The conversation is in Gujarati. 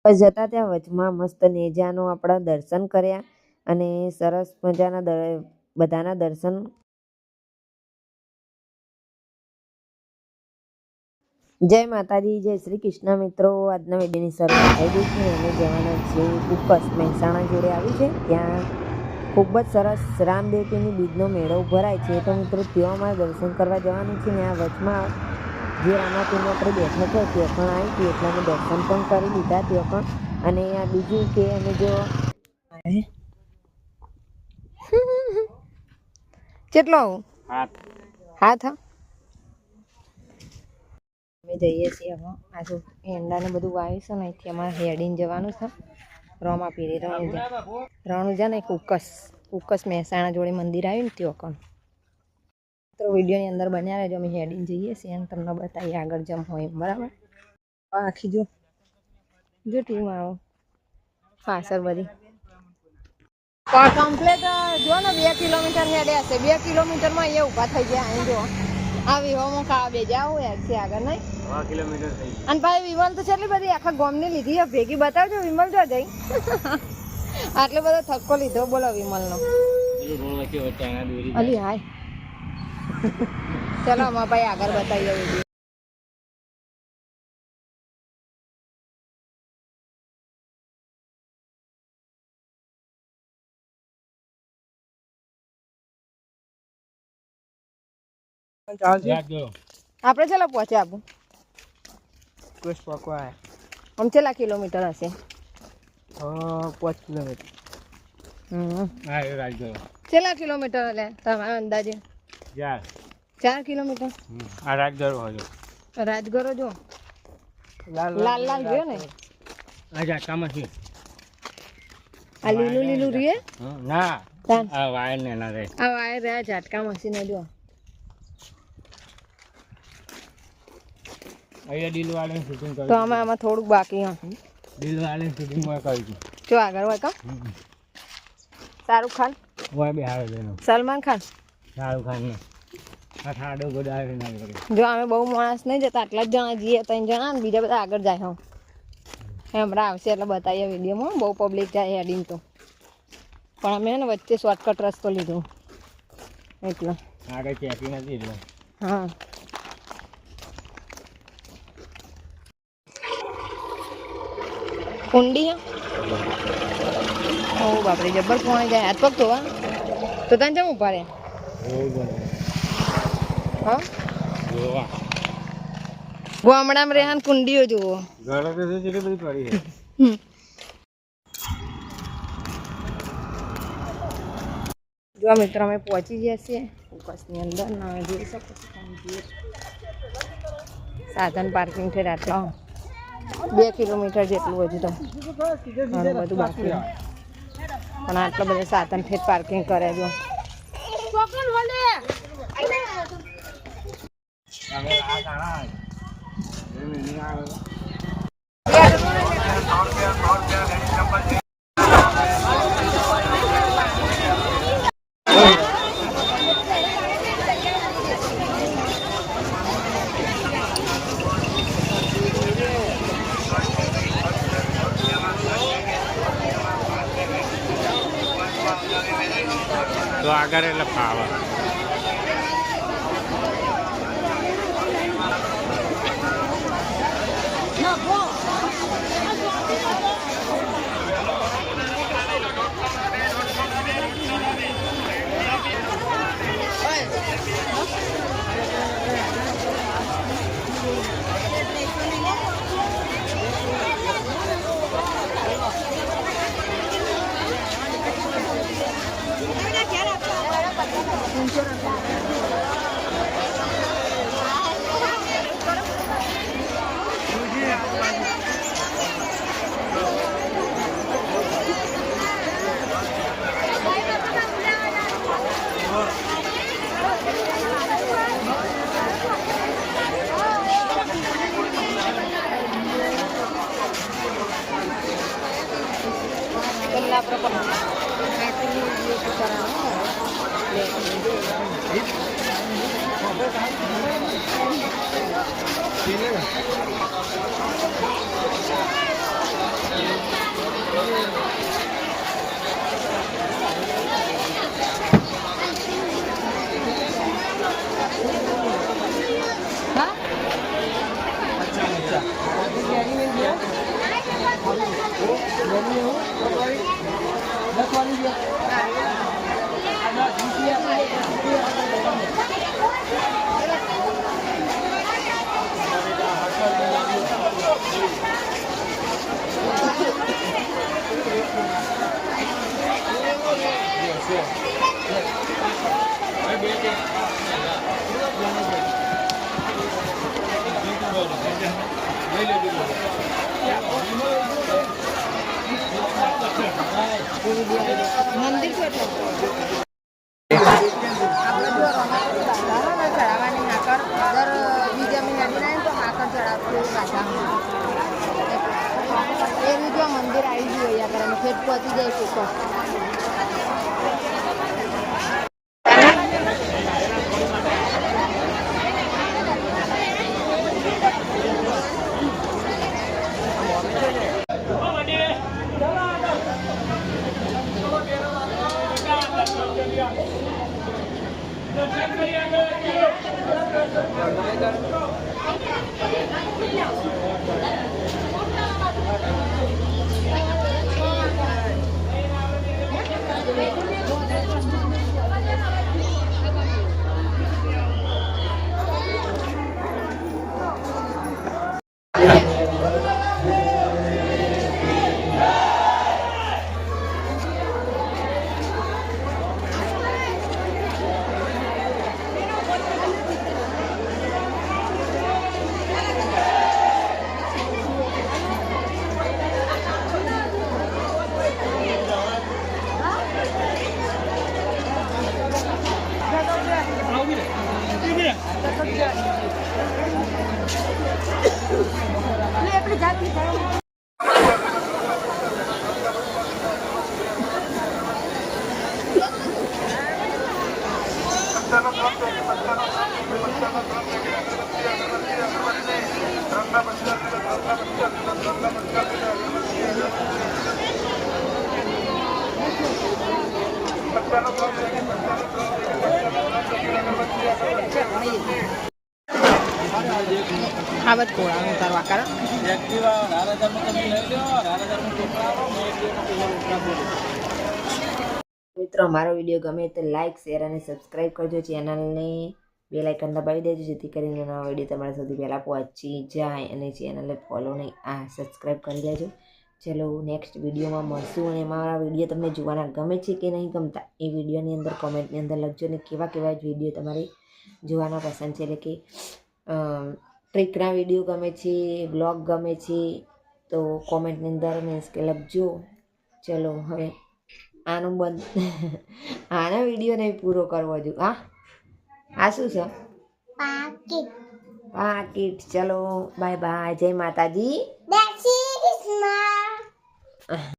બસ જતા ત્યાં વચમાં મસ્ત નેજાનો આપણા દર્શન કર્યા અને સરસ મજાના બધાના દર્શન. જય માતાજી, જય શ્રી કૃષ્ણ મિત્રો. આજના વિડીયોની શરૂઆત થઈ ગઈ છે. અમે જવાના છીએ ઉકસ મહેસાણા જોડે આવી છે. ત્યાં ખૂબ જ સરસ રામદેવપીરની બીજનો મેળો ભરાય છે. તો મિત્રો ત્યાં અમારે દર્શન કરવા જવાનું છે ને આ વચમાં જે રામાપીરનો આપણે બેઠા છે ત્યાં પણ આવી હતી એટલે અમે દર્શન પણ કરી લીધા ત્યાં પણ. અને આ બીજું કે અમે જો કેટલો હાથ અમે જઈએ છીએ હવે આજુ એંડાને બધું વાવ્યું છે ને અહીંથી અમારે હેડીને જવાનું છે રામાપીરી રણુજા ને એક ઉકસ મહેસાણા જોડે મંદિર આવ્યું ને ત્યાં કણ. તો વિડીયોની અંદર બન્યા રહેજો. અમે હેડીને જઈએ છીએ અને તમને બતાવીએ આગળ જમ હોય બરાબર. આખી જો ટીમ આવો પાછળ બધી કમ્પ્લેટ જો ને 2 કિલોમીટર હેડે હશે. 2 કિલોમીટરમાં અહીંયા ઊભા થઈ ગયા. અહીં જો આવી હોમો ખાવા બે જાવ યાર છે આગળ નહીં 2 કિલોમીટર થઈ. અને ભાઈ વિમલ તો કેટલી બધી આખા ગામની લીધી ભેગી બતાવજો વિમલ જો જઈ આટલો બધો થક્કો લીધો બોલો વિમલનો. અલી હાય ચલો અમારા ભાઈ આગળ બતાવીએ વિડીયો. આપણે ચલો પહોંચે આપું આમ કેટલા કિલોમીટર હશે? 5 કિલોમીટર. કેટલા કિલોમીટર એટલે તમારા અંદાજે? 4 કિલોમીટર. રાજગરો જો લાલ જોયો ને આ લીલું રીએ ના આ વાયર ને ના રે આ વાયર રહ્યા ઝાટકા મશીન જો અહીંયા ડીલવાળે શૂટિંગ કરી. તો આમાં થોડુંક બાકી હા ડીલવાળે શૂટિંગ માં કરી જો આગળ હોય કા શાહરુખ ખાન હોય બિહાર સલમાન ખાન શાહરુખ ખાન ને આ ઠાડો ગોડાવે ના કરે. જો અમે બહુ માણસ નહીં જતા આટલા જ જણા જઈએ 3 જણા ને બીજા બધા આગળ જાય. હા હમણાં આવશે એટલે બતાવીએ વિડીયોમાં. બહુ પબ્લિક જાય હેડીને તો પણ અમે ને વચ્ચે શોર્ટકટ રસ્તો લીધો એટલે આગળ ચેકી નથી એટલે હા. કુંડી ઓ બાપરે જબ્બર કોણ જાય હાથ પગ ધોવા તો તને જમ ઉભા રે હા ગામડામાં રેહાન કુંડીઓ જુઓ જો મિત્રો અમે પહોંચી ગયા છીએ ઉકસની અંદર ના જોઈ શકો છો. સાધન પાર્કિંગ છે આટલા 2 કિલોમીટર જેટલું હજુ તો ઘણું બધું બાકી પણ આટલા બધા સાધન ફેર પાર્કિંગ કરે જો. તો આગળ એટલે ફાવા મંદિર છે ચડાવવાની હાકર દર બીજા મહિના ના તો હાકર ચડાવતું એ બીજું મંદિર આવી ગયું અહીંયા કરે ખેત પહોંચી જાય છે તો આવત કોળાનું ઉતારવા કારણ મિત્રો અમારો વિડીયો ગમે તો લાઈક શેર અને સબસ્ક્રાઈબ કરજો ચેનલને બેલ આઇકન દબાવી દેજો જેથી કરીને નવા વિડીયો તમારા સુધી પહેલાં પહોંચી જાય અને ચેનલને ફોલો નહીં સબસ્ક્રાઈબ કરી દેજો. ચલો નેક્સ્ટ વિડીયોમાં મળશું અને મારા વિડીયો તમને જોવાના ગમે છે કે નહીં ગમતા એ વિડીયોની અંદર કોમેન્ટની અંદર લખજો અને કેવા કેવા જ વિડીયો તમારે જોવાના પસંદ છે એટલે કે ટ્રીકના વિડીયો ગમે છે બ્લોગ ગમે છે તો કોમેન્ટની અંદર મીન્સ કે લખજો. ચલો હવે આનો આનો વિડીયો નહીં પૂરો કરવો જોઈએ. આ શું છે પાકીટ. ચલો બાય બાય જય માતાજી.